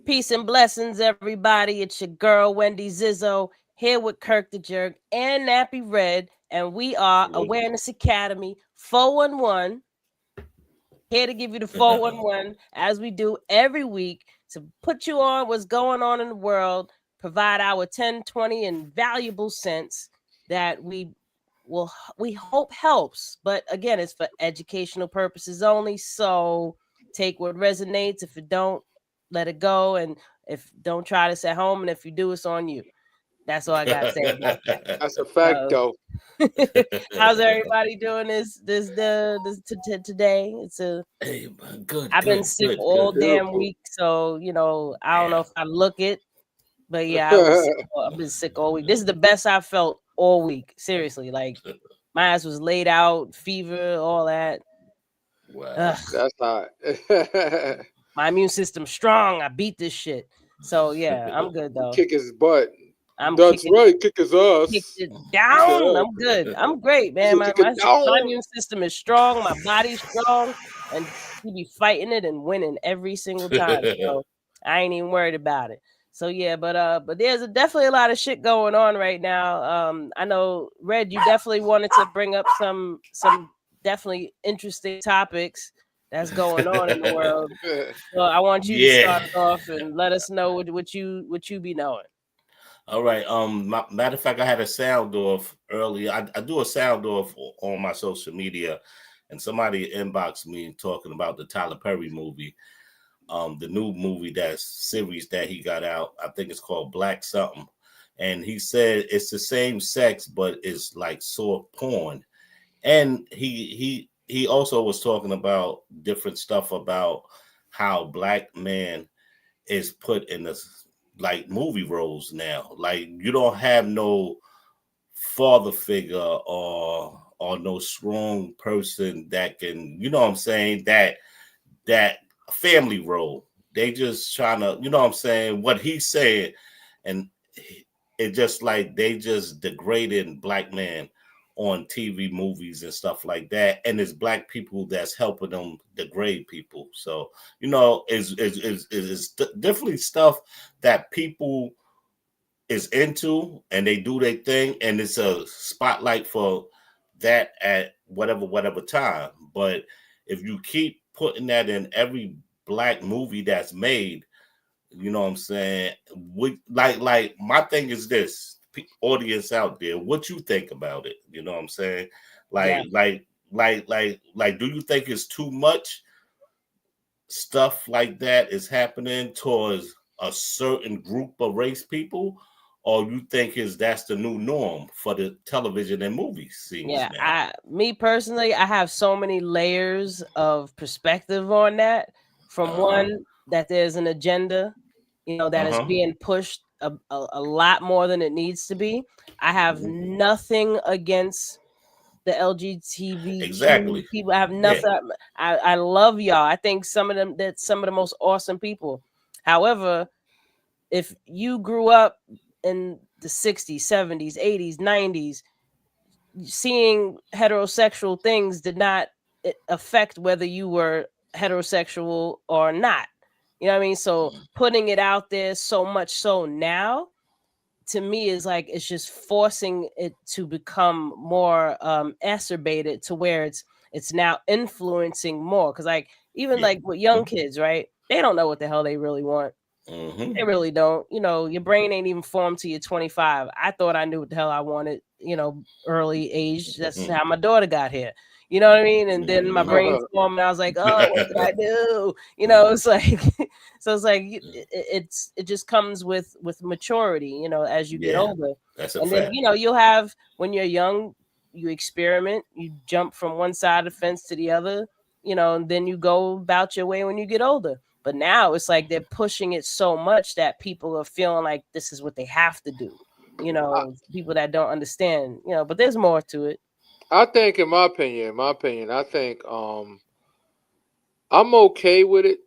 Peace and blessings, everybody. It's your girl, Wendy Zizzo, here with Kirk the Jerk and Nappy Red, and we are Awareness Academy 411, here to give you the 411 as we do every week to put you on what's going on in the world, provide our 10, 20, and valuable cents that we hope helps. But again, it's for educational purposes only. So take what resonates. If it don't, let it go. And if don't try this at home, and if you do, it's on you. That's all I gotta say about that. That's a fact, So, though. how's everybody doing today? It's a Hey, good, I've been good, sick good, all good. damn Beautiful. week, so I don't know Damn. if I look it, but yeah, I've been sick all week. This is the best I felt all week. Seriously, like my ass was laid out, fever, all that. Wow. Ugh, That's hot. my immune system's strong. I beat this shit. So yeah, I'm good though. Kick his butt. I'm That's kicking right. Kick his kicked ass. it He said, down. I'm good. I'm great, he man. said My kick my, it my down. immune system is strong. My body's strong, and we be fighting it and winning every single time. So I ain't even worried about it. So yeah, but there's definitely a lot of shit going on right now. I know Red, you definitely wanted to bring up some definitely interesting topics that's going on in the world. So I want you to Yeah. start it off and let us know what you be knowing. All right. Matter of fact, I had a sound off earlier. I do a sound off on my social media, and somebody inboxed me talking about the Tyler Perry movie, the new movie that's series that he got out. I think it's called Black something, and he said it's the same sex, but it's like soft porn. And he also was talking about different stuff about how black man is put in the like movie roles now. Like you don't have no father figure or no strong person that can, you know what I'm saying, that family role. They just trying to, you know what I'm saying, what he said, and it just like they just degrading black man on TV movies and stuff like that. And it's black people that's helping them degrade people. So, is definitely stuff that people is into and they do their thing, and it's a spotlight for that at whatever time. But if you keep putting that in every black movie that's made, you know what I'm saying, we like my thing is this, audience out there, what you think about it, you know what I'm saying, Yeah. do you think it's too much stuff like that is happening towards a certain group of race people, or you think is that's the new norm for the television and movie scenes Yeah, now? me personally, I have so many layers of perspective on that. From Uh-huh. one, that there's an agenda, that is Uh-huh. being pushed a lot more than it needs to be. I have Mhm. nothing against the LGBTQ Exactly. people. I have Yeah. nothing. I love y'all. I think that's some of the most awesome people. However, if you grew up in the 60s, 70s, 80s, 90s, seeing heterosexual things did not affect whether you were heterosexual or not. You know what I mean? So putting it out there so much so now, to me, is like it's just forcing it to become more exacerbated to where it's now influencing more. Because like even Yeah. like with young kids, right? They don't know what the hell they really want. Mm-hmm. They really don't. Your brain ain't even formed till you're 25. I thought I knew what the hell I wanted, early age. That's how my daughter got here. You know what I mean? And then my Mm-hmm. brain formed and I was like, oh, what did I do? It's like so it's like it just comes with maturity, as you get Yeah, older. that's a And then, fact. you'll have when you're young, you experiment, you jump from one side of the fence to the other, and then you go about your way when you get older. But now it's like they're pushing it so much that people are feeling like this is what they have to do. I, People that don't understand, but there's more to it. I think, in my opinion, I think I'm okay with it.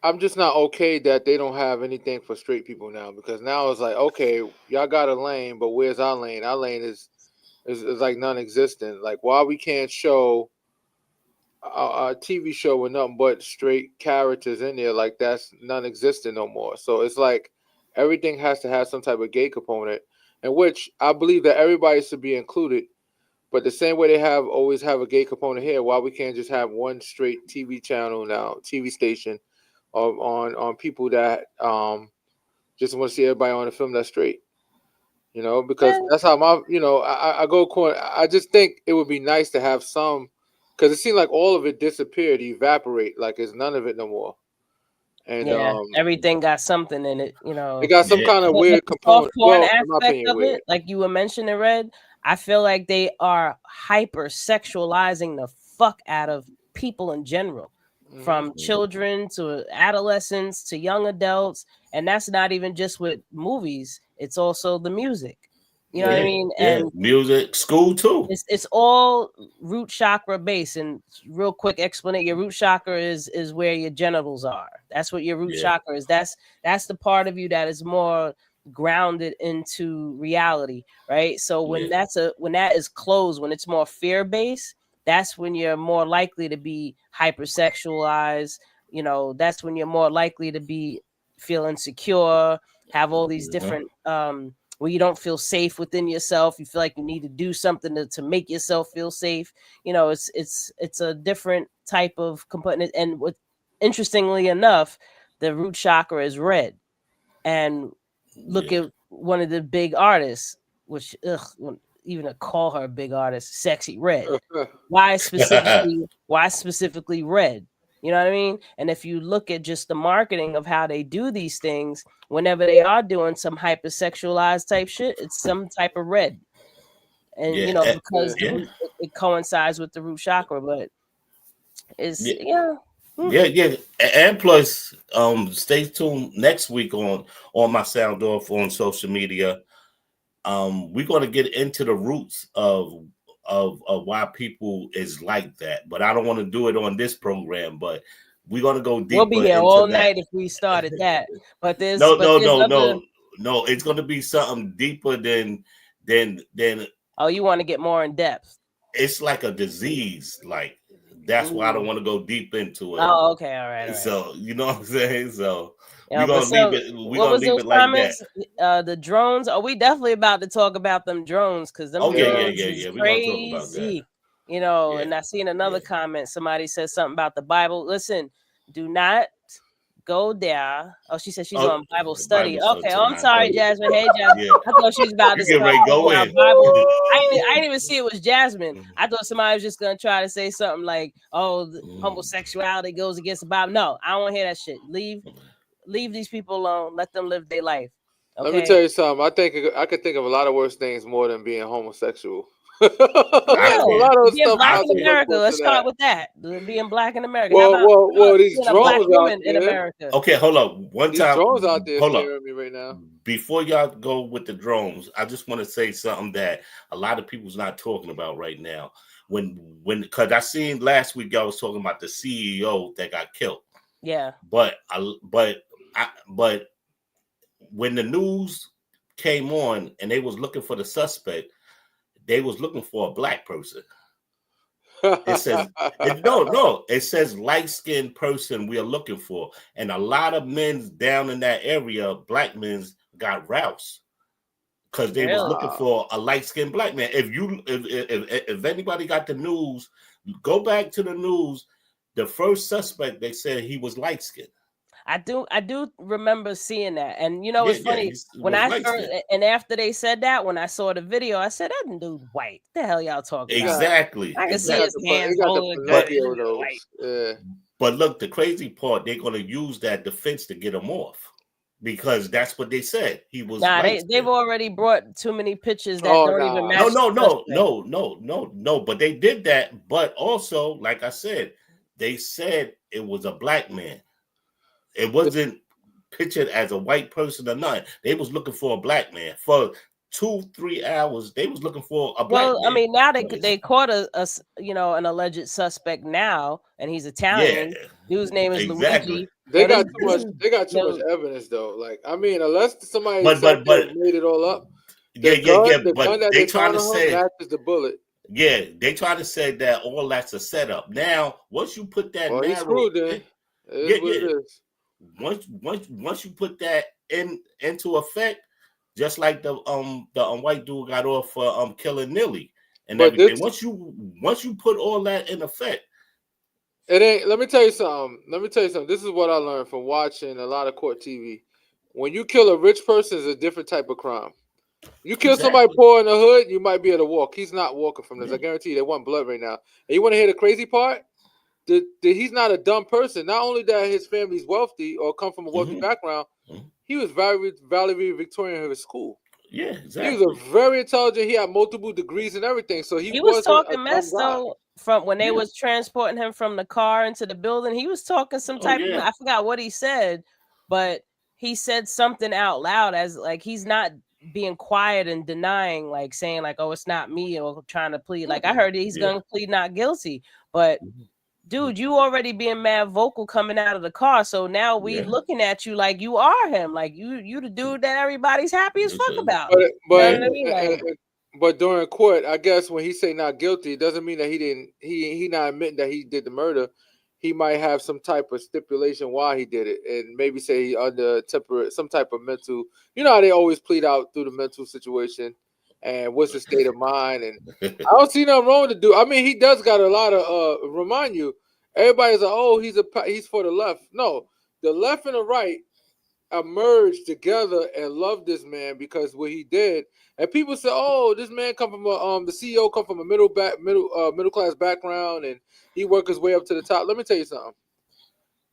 I'm just not okay that they don't have anything for straight people now, because now it's like, okay, y'all got a lane, but where's our lane? Our lane is like non-existent. Like, why we can't show a TV show with nothing but straight characters in there, like that's non-existent no more. So it's like everything has to have some type of gay component, in which I believe that everybody should be included. But the same way they always have a gay component here, why we can't just have one straight TV channel now, TV station, on people that just want to see everybody on the film that's straight. Because that's how I go corner. I just think it would be nice to have some, because it seemed like all of it disappeared, evaporate, like it's none of it no more. And everything got something in it, It got some kind of weird component. Well, aspect of it, like you were mentioning, Red. I feel like they are hyper sexualizing the fuck out of people in general, from children to adolescents to young adults, and that's not even just with movies. It's also the music. You know what I mean? And music, school too. It's all root chakra based. And real quick explanation: your root chakra is where your genitals are. That's what your root chakra is. That's the part of you that is more grounded into reality, right? So when that is closed, when it's more fear based, that's when you're more likely to be hypersexualized. That's when you're more likely to be feel insecure, have all these different where you don't feel safe within yourself. You feel like you need to do something to make yourself feel safe. It's a different type of component. And interestingly enough, the root chakra is red. And look at one of the big artists, which even to call her a big artist, Sexy Red. Why specifically red? You know what I mean? And if you look at just the marketing of how they do these things, whenever they are doing some hypersexualized type shit, it's some type of red. And because it coincides with the root chakra, but it's And plus, stay tuned next week on my Sound Off on social media. We're going to get into the roots of why people is like that, but I don't want to do it on this program. But we're going to go deeper. We'll be here all night if we started that. But there's no. It's going to be something deeper than. Oh, you want to get more in depth? It's like a disease, like. That's why I don't want to go deep into it. Oh, okay, all right. So you know what I'm saying. So we're gonna leave it. We're gonna leave it like comments? That. The drones. Are we definitely about to talk about them drones? Because them drones is crazy. And I seen another comment. Somebody said something about the Bible. Listen, do not go there. Oh, she said she's on Bible study. Okay, I'm sorry, Jasmine. Hey, Jasmine. I thought she was about to start go in. Bible. I didn't even see it was Jasmine. I thought somebody was just gonna try to say something like, "Oh, homosexuality goes against the Bible." No, I don't want to hear that shit. Leave these people alone. Let them live their life. Okay? Let me tell you something. I think I could think of a lot of worse things more than being homosexual. Being black in America. Let's start with that. Being black in America. Well, these drones out in America. Okay, hold up. These drones out there scaring me right now. Before y'all go with the drones, I just want to say something that a lot of people's not talking about right now. Because I seen last week y'all was talking about the CEO that got killed. Yeah. But when the news came on and they was looking for the suspect, they was looking for a black person. It says it says light-skinned person we are looking for. And a lot of men down in that area, black men, got roused because they was looking for a light-skinned black man. If anybody got the news, go back to the news. The first suspect, they said he was light-skinned. I do remember seeing that. And it's funny when I first, and after they said that, when I saw the video, I said, that dude white. What the hell y'all talking about? Exactly. I can see his hands holding white. But look, the crazy part, they're going to use that defense to get him off because that's what they said. He was they've already brought too many pictures that don't even match. No. But they did that. But also, like I said, they said it was a black man. It wasn't pictured as a white person or nothing. They was looking for a black man for 2-3 hours. They was looking for a black man. Well, I mean, now they caught an alleged suspect now, and he's Italian. Dude's name is Luigi. They got too much evidence though. Like, I mean, unless somebody made it all up. The gun that they trying to say matches the bullet. Yeah, they try to say that all that's a setup. Now, once you put that Well, he's narrow, screwed then. It yeah, is what it is. once you put that into effect, just like the white dude got off for killing Nilly and But everything. this, Once you put all that in effect, it ain't. Let me tell you something. This is what I learned from watching a lot of court TV. When you kill a rich person, it's a different type of crime. You kill somebody exactly. poor in the hood, you might be able to walk. He's not walking from this. Yeah. I guarantee you, they want blood right now. And you want to hear the crazy part? He's not a dumb person. Not only that his family's wealthy or come from a wealthy background, he was Valerie Victorian in his school. Yeah, He was exactly. a very intelligent. He had multiple degrees and everything. So He was wasn't a talking dumb mess guy. though from when they Yeah. was transporting him from the car into the building. He was talking some type of, I forgot what he said, but he said something out loud as like he's not being quiet and denying, like saying like, oh, it's not me, or trying to plead. Like I heard he's gonna plead not guilty, but dude, you already being mad vocal coming out of the car. So now we looking at you like you are him, like you the dude that everybody's happy as fuck about. But You know what I mean? Like, but during court, I guess when he say not guilty, it doesn't mean that he not admitting that he did the murder. He might have some type of stipulation why he did it, and maybe say he under some type of mental. You know how they always plead out through the mental situation, and what's the state of mind. And I don't see nothing wrong with the dude. I mean, he does got a lot of remind you. Everybody's like, oh, he's for the left. No, the left and the right emerged together and loved this man because what he did. And people say, "Oh, this man come from the CEO come from a middle class background, and he worked his way up to the top." Let me tell you something.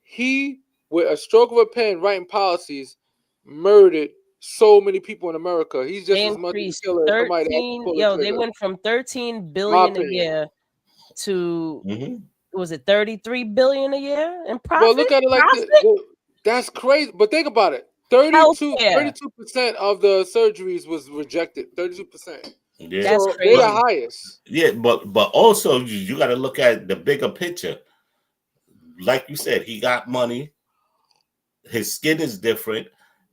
He, with a stroke of a pen, writing policies, murdered so many people in America. He's just as much a killer as somebody that pulled the trigger. They went from 13 billion a year to was it 33 billion a year in profit? Well, look at it like this. That's crazy. But think about it. 32% of the surgeries was rejected. 32%. Yeah. That's so crazy. They're the highest. Yeah, but also you got to look at the bigger picture. Like you said, he got money. His skin is different.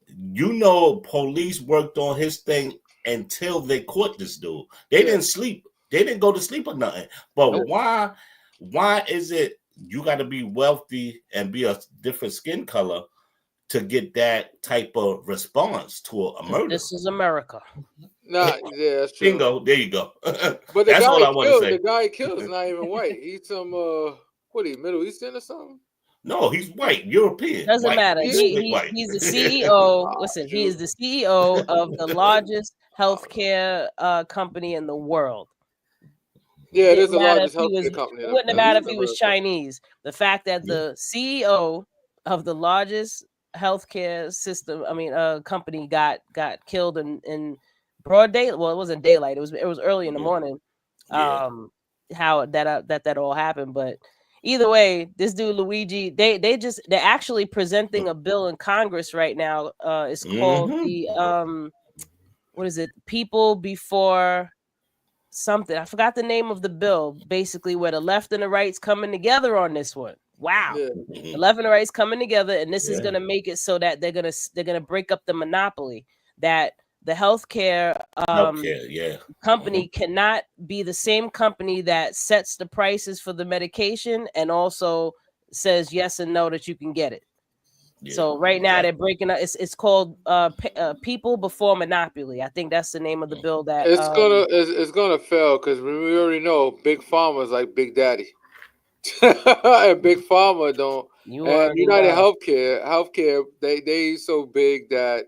You know, police worked on his thing until they caught this dude. They didn't sleep. They didn't go to sleep or nothing. But why is it you got to be wealthy and be a different skin color to get that type of response to a murder? This is America. Nah, yeah, that's true. Bingo, there you go. But that's all I want to say. The guy he killed is not even white. He's some what he Middle Eastern or something? No, he's white, European. Doesn't white. matter. He's the CEO. Listen, he is the CEO of the largest healthcare company in the world. Yeah, it is the largest healthcare company. It wouldn't have mattered if he was Chinese. The fact that the CEO of the largest healthcare system, company got killed in broad daylight. Well, it wasn't daylight. It was early in the morning. How that all happened, but either way, this dude Luigi, they're actually presenting a bill in Congress right now. It's called the what is it? People Before something. I forgot the name of the bill. Basically, where the left and the right's coming together on this one. Wow, the left and the right's coming together, and this is gonna make it so that they're gonna break up the monopoly that the healthcare company cannot be the same company that sets the prices for the medication and also says yes and no that you can get it. So right now they're breaking up. It's called People Before Monopoly. I think that's the name of the bill. That it's gonna fail because we already know Big Pharma is like Big Daddy, and Big Pharma don't. And United Healthcare, they so big that.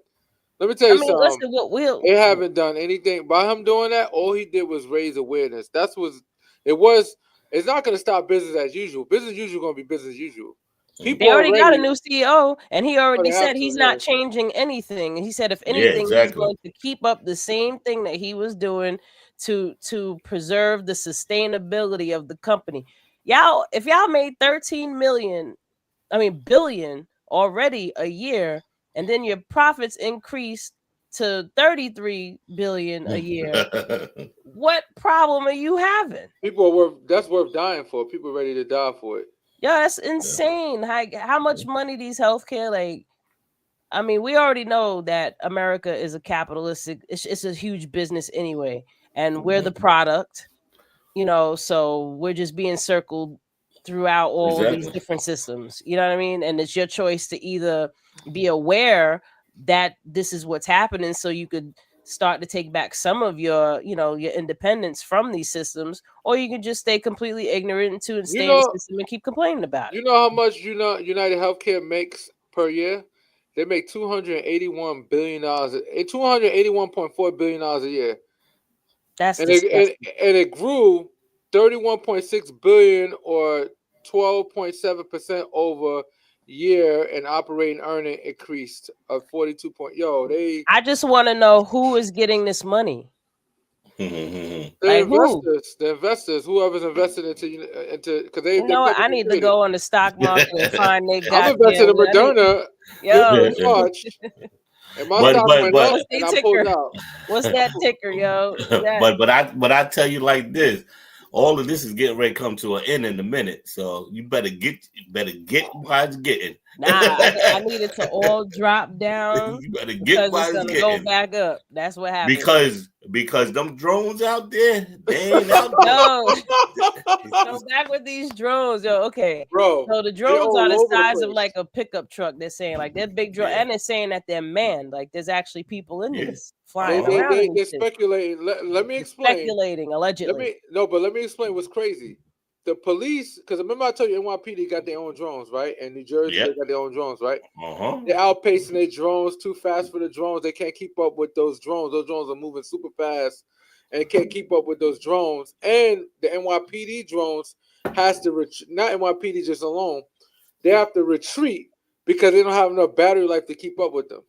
Let me tell you something. Listen, they haven't done anything by him doing that. All he did was raise awareness. It's not going to stop business as usual. Business as usual going to be business as usual. They already got a new CEO, and he already said he's not changing anything. He said if anything, he's going to keep up the same thing that he was doing to preserve the sustainability of the company. Y'all, if y'all made 13 billion already a year, and then your profits increased to 33 billion a year, what problem are you having? That's worth dying for. People are ready to die for it. Yeah, that's insane. How much money these healthcare, we already know that America is a capitalistic, it's a huge business anyway, and we're the product. So we're just being circled throughout all of these different systems. You know what I mean? And it's your choice to either be aware that this is what's happening, so you could start to take back some of your, your independence from these systems, or you can just stay completely ignorant to and stay in the system and keep complaining about it. You know how much United Healthcare makes per year? They make $281 billion, $281.4 billion a year. That's and disgusting. it grew 31.6 billion or 12.7% over year, and operating earning increased of 42 point. I just want to know who is getting this money. The investors, whoever's invested into because they. You know what? I need to go on the stock market and find they got. I'm invested in Moderna. March. And my stock went up, and I pulled out. What's that ticker, yo? But I tell you like this. All of this is getting ready to come to an end in a minute, so you better get while it's getting. Nah, I need it to all drop down. You better get while it's getting. Go back up. That's what happened. Because them drones out there, they ain't out there. Go back with these drones, yo. Okay, bro. So the drones are the size of like a pickup truck. They're saying like they're big drones, and they're saying that they're manned. Like there's actually people in these flying around. They're speculating. Let me explain. Speculating allegedly. Let me explain what's crazy. The police, because remember I told you NYPD got their own drones, right? And New Jersey, they got their own drones, right? They're outpacing their drones, too fast for the drones. They can't keep up with those drones. Those drones are moving super fast and can't keep up with those drones. And the NYPD drones has to, not NYPD just alone, they have to retreat because they don't have enough battery life to keep up with them.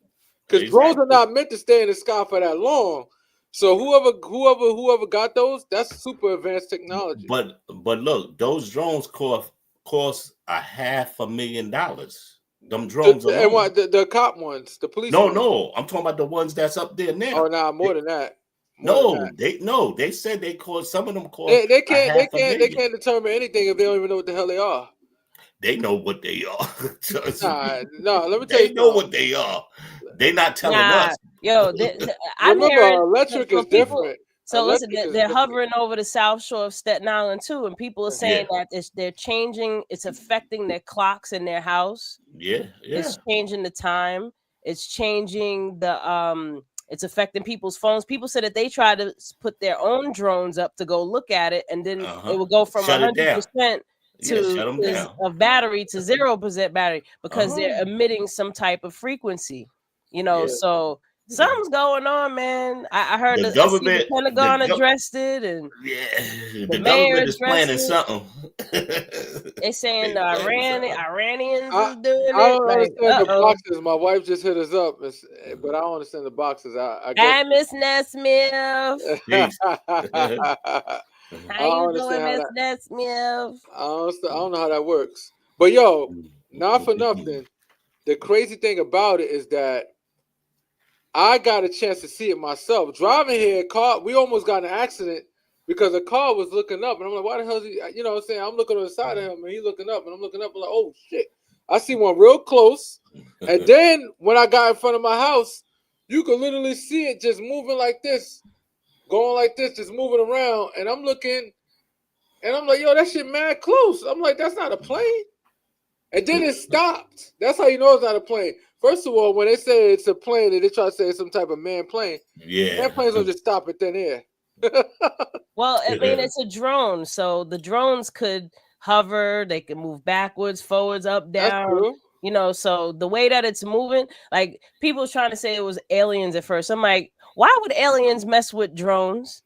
Because drones are not meant to stay in the sky for that long. So whoever got those, that's super advanced technology. But look, those drones cost $500,000. Them drones and what the cop ones, the police. No, I'm talking about the ones that's up there now. Oh, nah, more than that. They said they cost, some of them cost. They can't determine anything if they don't even know what the hell they are. They know what they are. No, let me tell you. They know what they are. They not telling us. Yo, remember, electric is different. So listen, they're hovering over the South Shore of Staten Island too, and people are saying that they're changing. It's affecting their clocks in their house. It's changing the time. It's changing the It's affecting people's phones. People said that they tried to put their own drones up to go look at it, and then it would go from 100% of battery to 0% battery because they're emitting some type of frequency. So something's going on, man. I heard the government, the Pentagon addressed it, and the government is planning something. They're saying the Iranians is doing it. I don't understand the boxes. My wife just hit us up, but I don't understand the boxes. Hi, Miss Nesmith. How you doing, Miss Nesmith? I don't know how that works. But yo, not for nothing. The crazy thing about it is that I got a chance to see it myself. Driving here, we almost got in an accident because the car was looking up. And I'm like, why the hell is he? You know what I'm saying? I'm looking on the side of him and he's looking up. And I'm looking up. I'm like, oh, shit. I see one real close. And then when I got in front of my house, you could literally see it just moving like this. Going like this, just moving around. And I'm looking. And I'm like, yo, that shit mad close. I'm like, that's not a plane. And then it stopped. That's how you know it's not a plane. First of all, when they say it's a plane, and they try to say it's some type of manned plane, that planes don't just stop in thin air. Well, I mean, it's a drone, so the drones could hover, they can move backwards, forwards, up, down. So the way that it's moving, like people trying to say it was aliens at first. I'm like, why would aliens mess with drones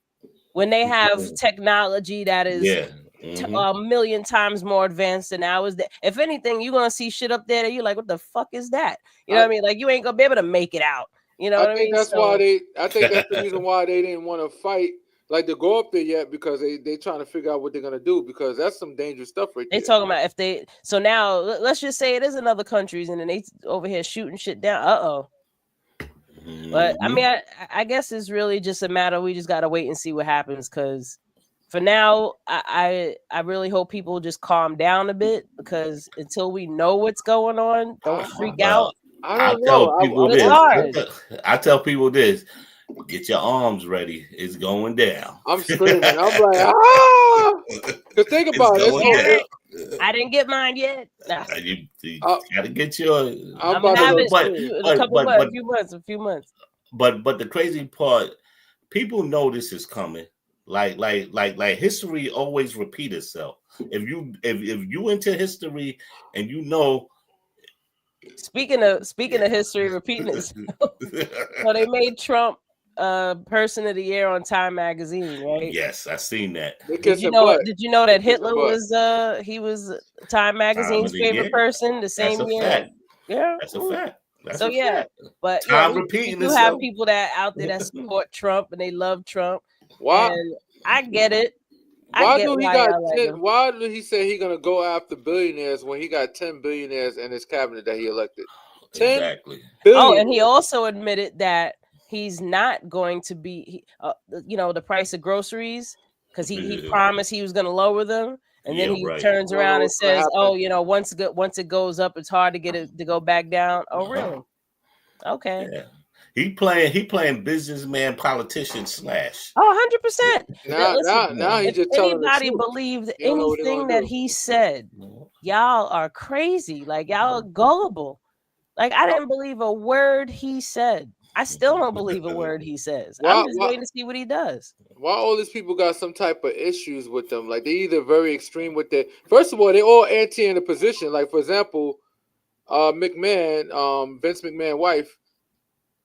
when they have technology that is a million times more advanced than ours? If anything, you're gonna see shit up there that you're like, what the fuck is that? You know what I mean? Like you ain't gonna be able to make it out. You know what I mean? I think that's the reason why they didn't want to fight, like to go up there yet, because they trying to figure out what they're gonna do, because that's some dangerous stuff right there. They talking about so now let's just say it is in other countries and then they over here shooting shit down. But I mean, I guess it's really just a matter. We just gotta wait and see what happens, because for now, I really hope people just calm down a bit, because until we know what's going on, don't freak out. I tell people this. Get your arms ready. It's going down. I'm screaming. I'm like, ah! Because think about it. I didn't get mine yet. Nah. You gotta get your. I'm about to go but, a few months. But the crazy part, people know this is coming. Like history always repeat itself. If you into history and you know. Speaking of history repeating itself, so they made Trump person of the year on Time magazine, right? Yes, I seen that. Did you know that Hitler was he was Time magazine's favorite person the same year? Fact. Yeah, that's a fact. But Time repeating you have people that out there that support Trump and they love Trump. Why? And I get it. Why did he say he's gonna go after billionaires when he got 10 billionaires in his cabinet that he elected? 10 exactly. Oh, and he also admitted that he's not going to be, the price of groceries, because he promised he was going to lower them, and then he turns around and says, "Oh, once it goes up, it's hard to get it to go back down." Oh, really? Okay. Yeah. He playing businessman, politician / Oh, 100%. Now he just telling anybody believed anything that he said, y'all are crazy. Like, y'all are gullible. Like, I didn't believe a word he said. I still don't believe a word he says. I'm just waiting to see what he does. Why all these people got some type of issues with them? Like, they either very extreme with their. First of all, they all anti in a position. Like, for example, McMahon, Vince McMahon's wife,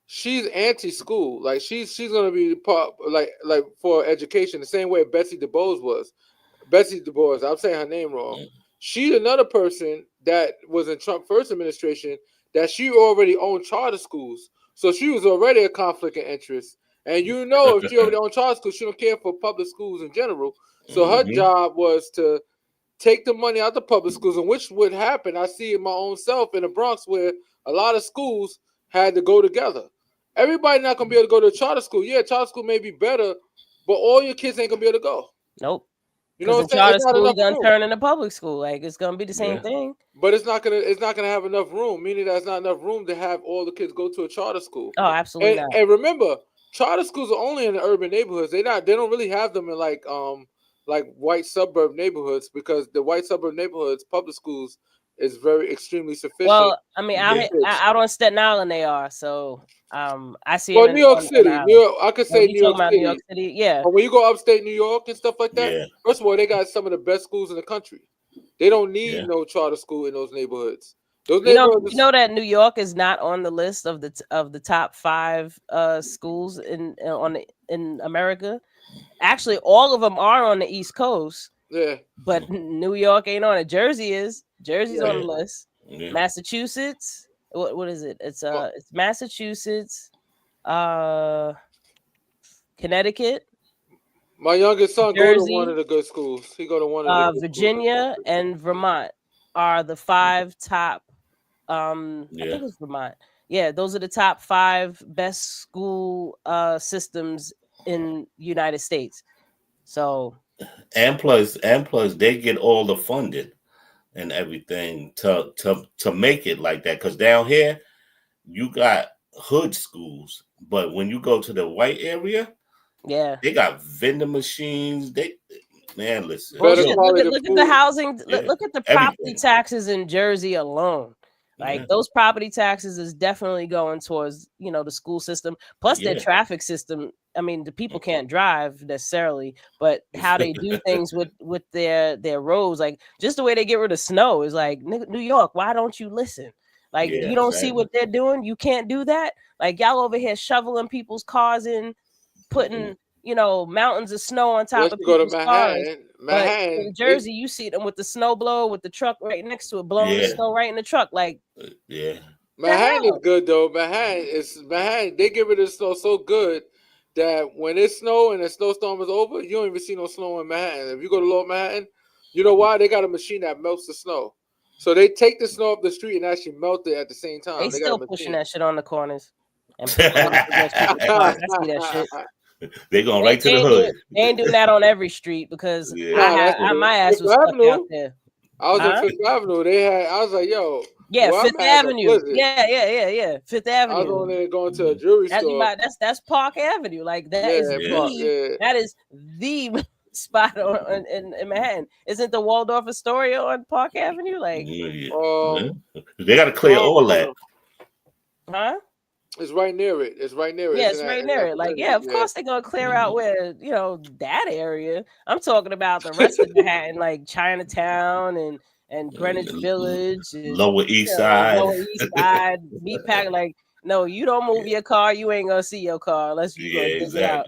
she's anti-school. Like, she's gonna be part like for education the same way Betsy DuBois was. Betsy DuBois, I'm saying her name wrong. She's another person that was in Trump first administration that she already owned charter schools. So she was already a conflict of interest. And if she already owned charter schools, she don't care for public schools in general. So her job was to take the money out of the public schools, and which would happen. I see it my own self in the Bronx where a lot of schools had to go together. Everybody not going to be able to go to a charter school. Yeah, charter school may be better, but all your kids ain't going to be able to go. Nope. You know what I'm saying? Charter school is gonna turn into public school. Like, it's gonna be the same thing. But it's not gonna have enough room. Meaning there's not enough room to have all the kids go to a charter school. Oh, absolutely not. And remember, charter schools are only in the urban neighborhoods. They don't really have them in like white suburb neighborhoods, because the white suburb neighborhoods public schools is very extremely sufficient. Well, I mean, out on Staten Island they are. So I see. Well, New York City. I could say New York City. Yeah. But when you go upstate New York and stuff like that, first of all, they got some of the best schools in the country. They don't need no charter school in those neighborhoods. You know that New York is not on the list of the top 5 schools in America. Actually, all of them are on the East Coast. Yeah. But New York ain't on it. Jersey is. Jersey's on the list. Yeah. Massachusetts. What is it? It's Massachusetts, Connecticut. My youngest son goes to one of the good schools. He go to one of the Virginia and Vermont are the 5 top. I think it's Vermont. Yeah, those are the top 5 best school systems in United States. So and plus they get all the funding and everything to make it like that, because down here you got hood schools, but when you go to the white area, they got vending machines. Listen. Look at the housing. Look at the property taxes in Jersey alone. Like, those property taxes is definitely going towards the school system, plus their traffic system. I mean, the people can't drive necessarily, but how they do things with their roads, like just the way they get rid of snow is like, New York, why don't you listen? Like, you don't see what they're doing. You can't do that. Like, y'all over here shoveling people's cars in, putting mountains of snow on top of people's cars. But in Jersey, you see them with the snow blower with the truck right next to it, blowing the snow right in the truck. Like, Manhattan is good though. Manhattan. They get rid of the snow so good that when it snow and the snowstorm is over, you don't even see no snow in Manhattan. If you go to Lower Manhattan, you know why? They got a machine that melts the snow. So they take the snow up the street and actually melt it at the same time. They still pushing that shit on the corners. I see that shit. They going right to the hood. They ain't doing that on every street, because my ass was stuck out there. I was on Fifth Avenue. I was like, yo, Yeah, Well, Fifth I'm at a Avenue. Blizzard. Yeah. Fifth I was Avenue. on there going to a jewelry store. That's Park Avenue. Like that Yeah, is Yeah. that is the spot in Manhattan. Isn't the Waldorf Astoria on Park Avenue? Like, Yeah. They got to clear all that. huh? It's right near it. It's right near it. Yeah, it's right near it. Like, yeah, of course they're gonna clear out where that area. I'm talking about the rest of Manhattan, like Chinatown and Greenwich Village, and, Lower East Side, Lower East Side, Meatpack. Like, no, you don't move your car, you ain't gonna see your car unless you go dig it out.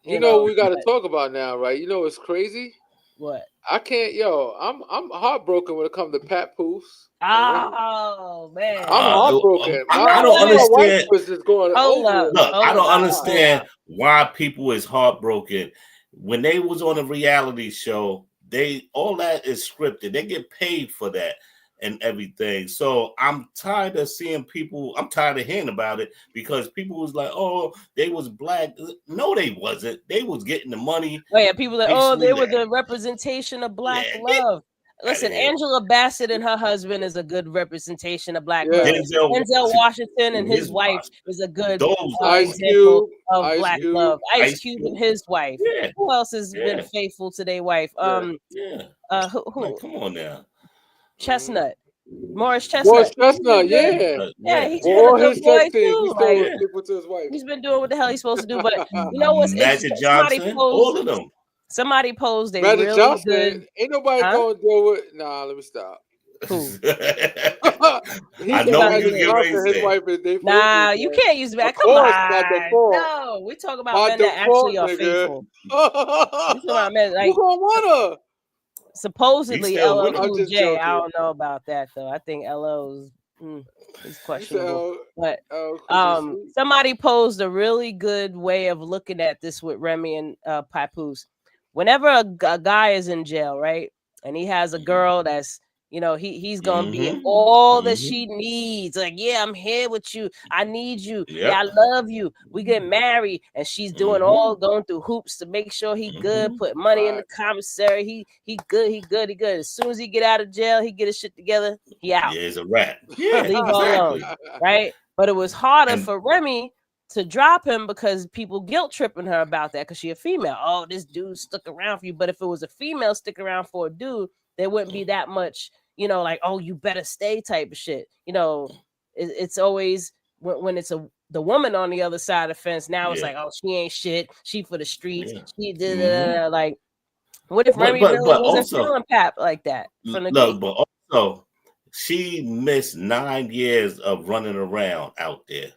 You know what we got to talk about now, right? You know what's crazy? What? I can't, I'm heartbroken when it comes to Pat Poose. Oh man, I'm heartbroken. I don't understand. Was just going over. Look, I don't understand why people is heartbroken when they was on a reality show. All that is scripted. They get paid for that and everything. So I'm tired of seeing people. I'm tired of hearing about it because people was like, "Oh, they was black." No, they wasn't. They was getting the money. Oh yeah, people like, "Oh, they were the representation of black love." Listen, Angela Bassett and her husband is a good representation of black love. Denzel Washington and his wife is a good example of black love. Ice Cube and his wife. Yeah. Who else has been faithful to their wife? Who? Like, come on now. Chestnut. Morris Chestnut. Morris Chestnut, yeah. He's been a good boy too. To his wife. He's been doing what the hell he's supposed to do. But you know what's Magic Johnson, all of them. Somebody posed a Magic really Johnson, good. Ain't nobody going to deal with. Nah, let me stop. Who? I know you get ready to say. Nah, you can't use that. Come on. No, we talk about men that actually are faithful. We talk about men like. Who gonna want her? Supposedly LL Cool J. I don't know about that though. I think LL's is questionable. But somebody posed a really good way of looking at this with Remy and Papoose. Whenever a guy is in jail, right, and he has a girl that's he's gonna be all that she needs. Like, yeah, I'm here with you. I need you. Yeah, I love you. We get married, and she's doing going through hoops to make sure he good. Put money in the commissary. He good. As soon as he get out of jail, he get his shit together. He out. Yeah, it's a rat. Yeah, leave him alone. Right. But it was harder for Remy to drop him because people guilt tripping her about that because she a female. Oh, this dude stuck around for you. But if it was a female stick around for a dude, there wouldn't be that much, like, oh, you better stay type of shit. It's always when it's the woman on the other side of the fence. Now it's like, oh, she ain't shit. She for the streets. She did like. What if Remy really wasn't feeling Pap like that? But also, she missed 9 years of running around out there.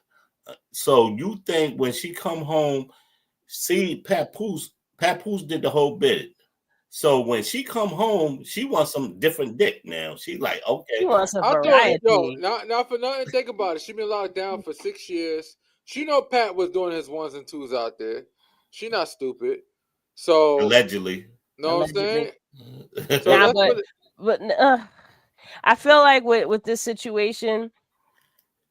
So you think when she come home, see Papoose did the whole bit. So when she come home, she wants some different dick now. She like, okay. She wants a variety. Not for nothing. Think about it. She been locked down for 6 years. She know Pat was doing his ones and twos out there. She not stupid. So allegedly. Know what I'm saying? But I feel like with this situation,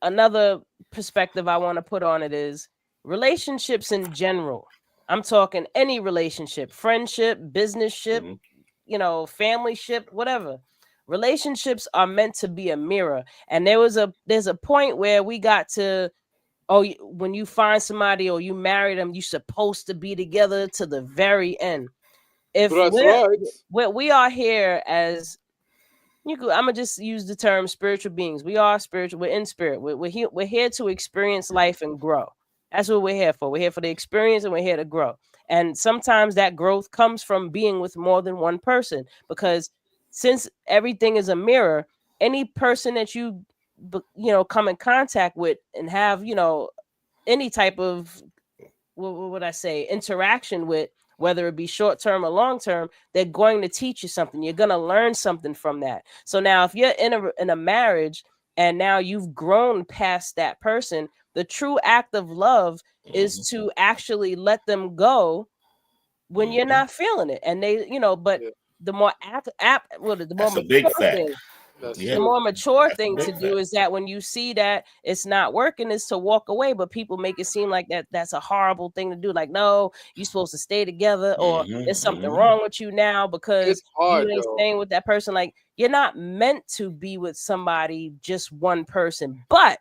another perspective I want to put on it is relationships in general. I'm talking any relationship, friendship, businessship, familyship, whatever. Relationships are meant to be a mirror. And there's a point where we got to, when you find somebody or you marry them, you're supposed to be together to the very end. If we are here as I'm gonna just use the term spiritual beings. We are spiritual. We're in spirit. We're here to experience life and grow. That's what we're here for. We're here for the experience and we're here to grow. And sometimes that growth comes from being with more than one person, because since everything is a mirror, any person that you come in contact with and have any type of what would I say interaction with, whether it be short term or long term, they're going to teach you something. You're going to learn something from that. So now if you're in a marriage and now you've grown past that person, the true act of love is to actually let them go when you're not feeling it. And they, but the more the more that's a big fact. That's Yeah. The true. more mature That's a thing to big do fact. is that when you see that it's not working, is to walk away. But people make it seem like that's a horrible thing to do. Like, no, you're supposed to stay together, or there's something wrong with you now because It's hard you ain't though. staying with that person. Like, you're not meant to be with somebody, just one person. But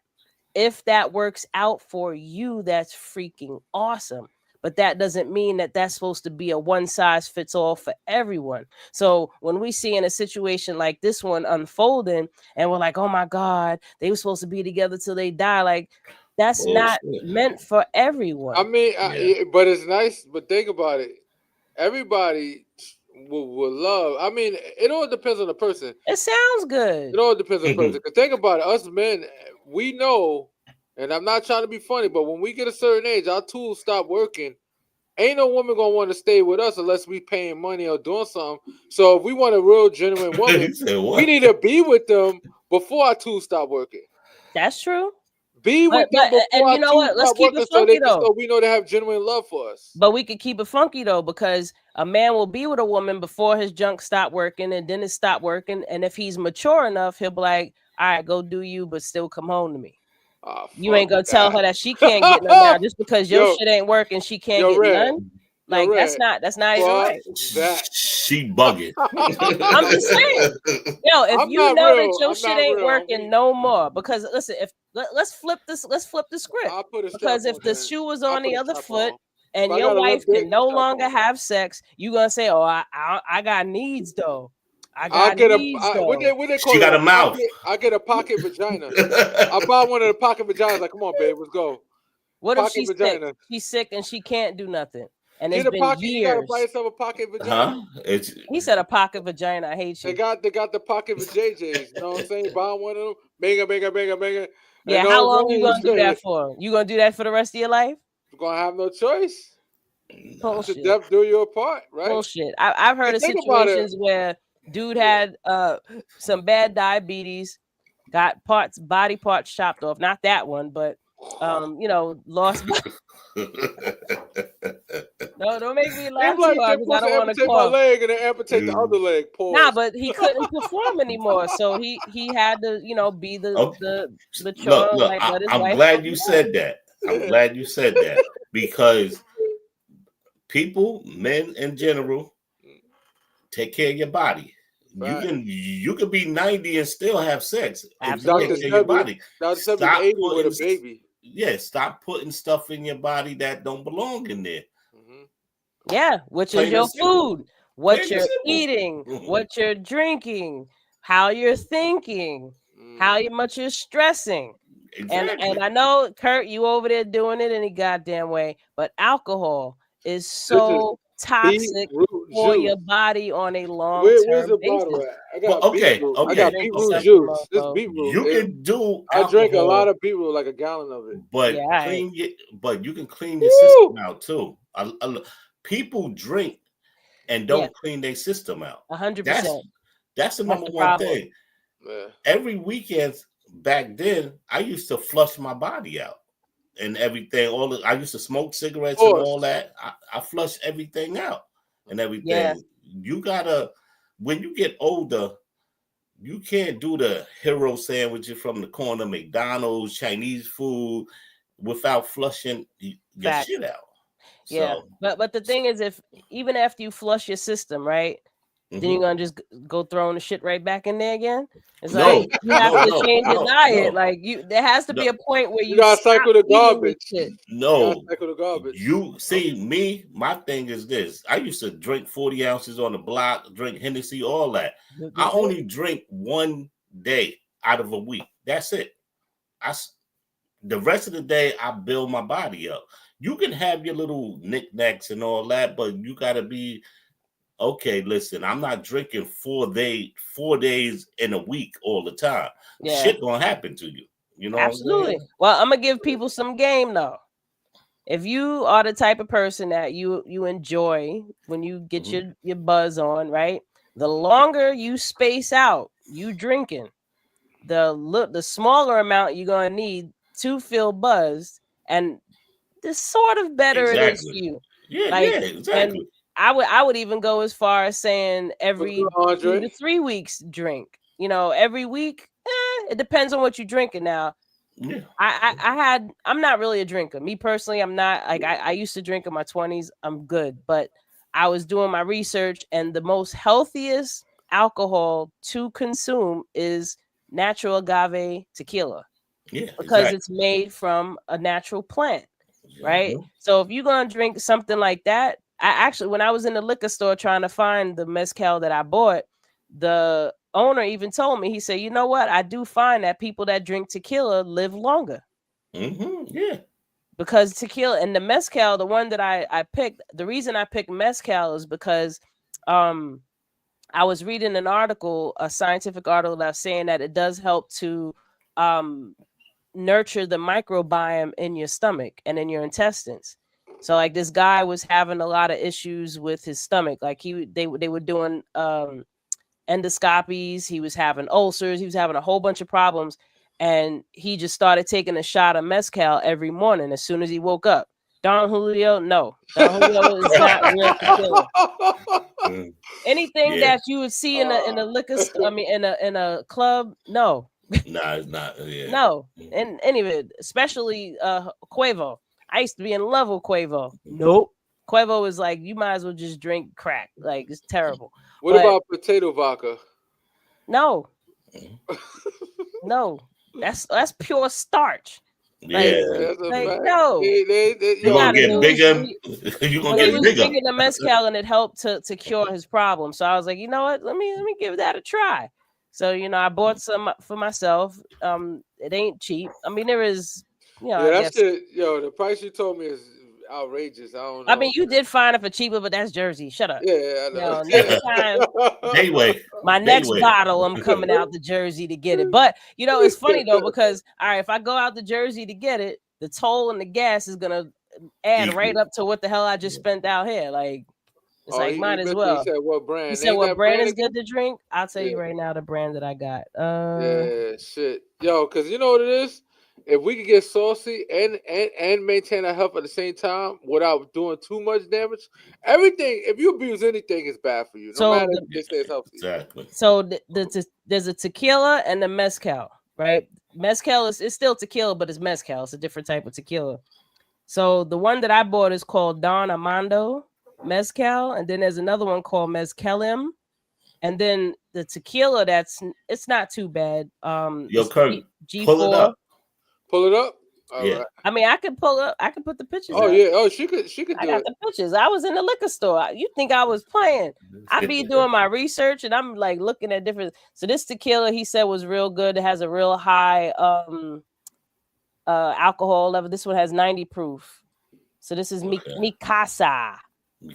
if that works out for you, that's freaking awesome. But that doesn't mean that that's supposed to be a one size fits all for everyone. So when we see in a situation like this one unfolding, and we're like, oh my God, they were supposed to be together till they die. Like, that's not Bullshit. meant for I everyone. mean, Yeah. yeah, but it's nice. But think about it. Everybody will love. I mean, it all depends on the person. It sounds good. It all depends on the person. Because think about it. Us men, we know, and I'm not trying to be funny, but when we get a certain age, our tools stop working. Ain't no woman gonna want to stay with us unless we paying money or doing something. So if we want a real genuine woman, He said, we what? need to be with them before our tools stop working. That's true. Be with them But before and our you know tools what? Let's stop keep working, it funky though. so we know they have genuine love for us. But we could keep it funky though, because a man will be with a woman before his junk stop working, and then it stop working. And if he's mature enough, he'll be like, "All right, go do you, but still come home to me." Ah, You ain't gonna fuck tell that. her that she can't get none now just because your Yo, shit ain't working. She can't yo, get Red. none. Yo, Like Red. that's not even Fuck right. that. She bugging. I'm just saying. Yo, if I'm you not know real. that your I'm shit not ain't real. working no more, because listen, if let's flip the script. I'll put a Because strap if on the then. shoe was I'll on put the a other strap foot on. and If I your got a wife little can dick, no strap longer on. have sex, you gonna say, "Oh, I got needs though. I I'll got get needs though." what they call She it? got a mouth. Pocket, I get a pocket vagina. I buy one of the pocket vaginas. Like, come on, babe, let's go. What if Pocket she's sick? vagina. She's sick and she can't do nothing, and Get it's a been pocket. You gotta buy years. yourself a pocket vagina. Huh? It's He said a pocket vagina. I hate They you. got the pocket vajayjays. You know what I'm saying? Buy one of them. Banga. Yeah, You know how what I'm long you saying? gonna do that for? You gonna do that for the rest of your life? You're gonna have no choice. To Bullshit. death do you apart, right? Bullshit. I've heard of think about it. situations where dude had some bad diabetes, got body parts chopped off. Not that one, but lost. No, don't make me laugh It's like too they're hard because I supposed to don't want to amputate my cough. leg and then amputate the other leg. Pause. Nah, but he couldn't perform anymore, so he had to be the Look, charm, like let his I'm wife. glad you said that. I'm glad you said that because people, men in general, take care of your body. Right. You can be 90 and still have sex if you Absolutely. take care of your body. Dr. Sebi's Stop 80 with a putting- baby. Yeah, stop putting stuff in your body that don't belong in there. Yeah, which Plain is your and simple. food, what Plain and you're simple. eating, Mhm. what you're drinking, how you're thinking, how much you're stressing. Exactly. And I know, Kurt, you over there doing it any goddamn way, but alcohol is so toxic for your body on a Where's long-term the basis. bottle at? I got okay, beetroot. okay. I got Drink beetroot yourself juice. some This mofo. beetroot. You can do I drink a alcohol, lot of beetroot, like a gallon of it. but Yeah, all right. you can clean your system out too. People drink and don't clean their system out. 100%. That's the number the one problem. thing. Yeah. Every weekend back then, I used to flush my body out and everything. I used to smoke cigarettes and all that. I flush everything out and everything. Yeah. You gotta, when you get older, you can't do the hero sandwiches from the corner, McDonald's, Chinese food, without flushing your Fact. shit out. Yeah, So, but the thing is, if even after you flush your system, right, then you're gonna just go throwing the shit right back in there again. It's No, like you have to change your diet. no. Like there has to be a point where You you gotta stop cycle the eating garbage. this shit. No, cycle the garbage. You see me, my thing is this. I used to drink 40 ounces on the block, drink Hennessy, all that. I only drink one day out of a week. That's it. The rest of the day, I build my body up. You can have your little knickknacks and all that, but you gotta be okay. Listen, I'm not drinking 4 days in a week all the time. Yeah. Shit gonna happen to you. You know Absolutely. what I'm saying? Well, I'm gonna give people some game though. If you are the type of person that you enjoy when you get your buzz on, right? The longer you space out, you drinking, the smaller amount you're gonna need to feel buzzed, and the sort of better it is for you. Yeah, exactly. And I would even go as far as saying every 2 to 3 weeks drink. every week. It depends on what you're drinking. Now, Yeah. I'm not really a drinker. Me personally, I'm not. Like I used to drink in my 20s. I'm good, but I was doing my research, and the most healthiest alcohol to consume is natural agave tequila. Yeah. Because Exactly. it's made from a natural plant, right? Mhm. So if you're gonna drink something like that, I actually, when I was in the liquor store trying to find the mezcal that I bought, the owner even told me, he said, "You know what? I do find that people that drink tequila live longer Yeah. because tequila and the mezcal, the one that I picked, the reason I picked mezcal is because I was reading an article, a scientific article that was saying that it does help to um nurture the microbiome in your stomach and in your intestines. So like this guy was having a lot of issues with his stomach. Like they were doing endoscopies, he was having ulcers, he was having a whole bunch of problems, and he just started taking a shot of mezcal every morning as soon as he woke up. Don Julio, no. Don Julio is not real tequila. Mm. Anything Yeah. that you would see in a liquor store, I mean in a club, no. Nah, it's not. Yeah. No, and any of it, especially Quavo. I used to be in love with Quavo. Nope. Quavo is like, you might as well just drink crack. Like, it's terrible. What But about potato vodka? no, Mhm. no, that's pure starch. Like, Yeah. That's a like fact. no. They, You're You gonna gotta get do is bigger. You're gonna but he get was bigger. drinking the mezcal and it helped to cure his problem. So I was like, you know what? Let me give that a try. So I bought some for myself. It ain't cheap. I mean, there is, Yeah, I that guess. shit. Yo, the price you told me is outrageous. I don't I know. mean, you did find it for cheaper, but that's Jersey. Shut up. Yeah, I know. Next time, Dayway. my next Dayway. bottle, I'm coming out to Jersey to get it. But it's funny though, because all right, if I go out to Jersey to get it, the toll and the gas is gonna add right Equal. up to what the hell I just spent out here. Like, it's Oh, like he might as mentioned. He well. said what You brand? said Name what that brand brand is again. good to drink? I'll tell you Yeah, right now the brand that I got. yeah, shit. Yo, cause you know what it is. If we could get saucy and maintain our health at the same time without doing too much damage, everything. If you abuse anything, it's bad for you. No So matter the if they say it's healthy. Exactly. so there's a tequila and the mezcal, right? Mezcal is it's still tequila, but it's mezcal. It's a different type of tequila. So the one that I bought is called Don Armando Mezcal, and then there's another one called Mezcalim, and then the tequila it's not too bad. Yo, It's Kurt, pull it G4. up. Pull it up. All Yeah. right. I mean, I could pull up. I could put the pictures Oh up. yeah. Oh, she could. She could I do got it. the pictures. I was in the liquor store. You think I was playing? I be doing my research and I'm like looking at different. So this tequila he said was real good. It has a real high alcohol level. This one has 90 proof. So this is Okay. Mikasa.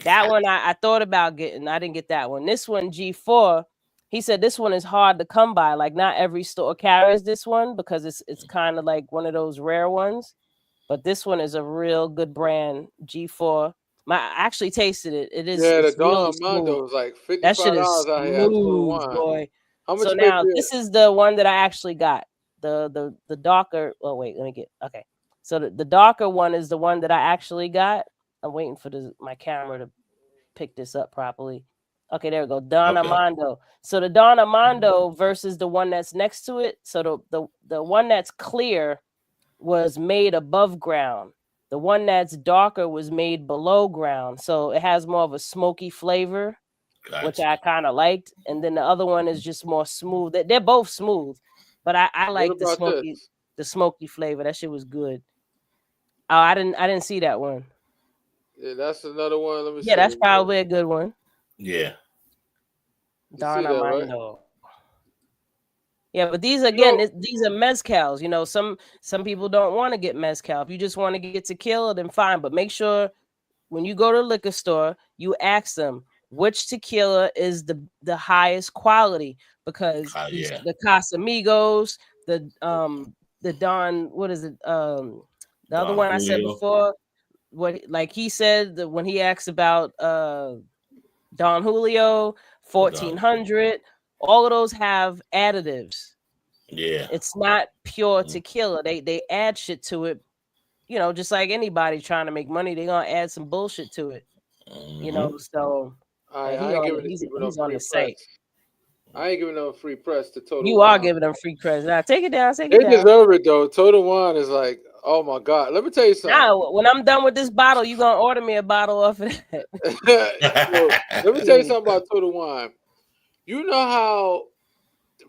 That one I thought about getting. I didn't get that one. This one G4. He said this one is hard to come by. Like not every store carries this one because it's kind of like one of those rare ones. But this one is a real good brand. G4. I actually tasted it. Yeah, the It's Don really smooth. Armando is like That shit is $55 out here at Total smooth, Wine. boy. How much So you pay now for it? this is the one that I actually got. The darker. Oh wait, let me get okay. So the darker one is the one that I actually got. I'm waiting for my camera to pick this up properly. Okay, there we go. Don Okay. Armando. So the Don Armando versus the one that's next to it. So the one that's clear was made above ground. The one that's darker was made below ground. So it has more of a smoky flavor, which Gotcha. I kind of liked. And then the other one is just more smooth. They're both smooth, but I What like about this? the smoky flavor. That shit was good. Oh, I didn't see that one. Yeah, that's another one. Let me see. Yeah, that's probably a good one. Yeah. You Don see that, right? Armando. Yeah, but these again, these are mezcals. Some people don't want to get mezcal. If you just want to get tequila, then fine. But make sure when you go to the liquor store, you ask them which tequila is the highest quality because Yeah. the Casamigos, the Don, what is it? The other Don one I said Julio. before, what like he said that when he asked about Don Julio, 1400, all of those have additives. Yeah. It's not pure tequila. They add shit to it. Just like anybody trying to make money, they're gonna add some bullshit to it. Mhm. So I ain't giving the he's people no on free the site. press. I ain't giving them a free press to Total You are Wine. giving them free credit. Now take it down. Take They it down. deserve it though. Total Wine is like, oh my god. Let me tell you something. Now, when I'm done with this bottle, you gonna order me a bottle off of that. Yo, let me tell you something about Total Wine. You know how,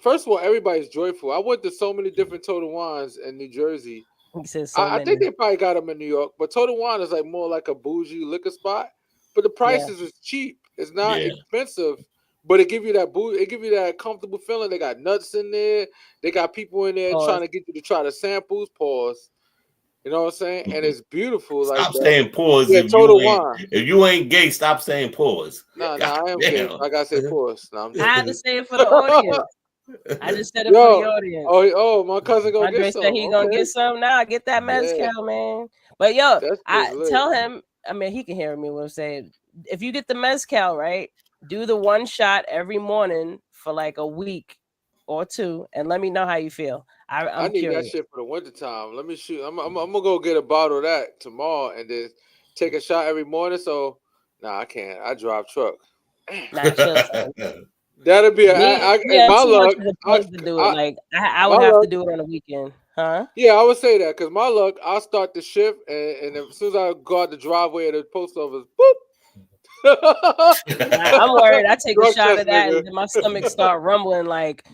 first of all, everybody's joyful. I went to so many different Total Wines in New Jersey. He said so I many. think they probably got them in New York, but Total Wine is like more like a bougie liquor spot. But the prices is cheap. It's not expensive, but it give you that it give you that comfortable feeling. They got nuts in there. They got people in there trying to get you to try the samples. Pause. You know what I'm saying? And it's beautiful. Stop like saying pause. Yeah, Total Wine. If you ain't gay, stop saying pause. Nah, I am gay. I gotta say pause. Nah, I had to say it for the audience. I just said it for the audience. Oh, my cousin gonna Andre get some. said he gonna get some. Now I get that mezcal, man. But yo, I tell him. I mean, he can hear me when I'm saying. If you get the mezcal, right, do the one shot every morning for like a week or two, and let me know how you feel. I need that shit for the wintertime. Let me shoot. I'm gonna go get a bottle of that tomorrow and then take a shot every morning. So, nah, I can't. I drive truck. That'll be my luck. I would have to do it on the weekend, huh? Yeah, I would say that because my luck, I'll start the shift, and as soon as I go out the driveway at the post office, boop. I'm worried. I take a shot of that, and then my stomach start rumbling like,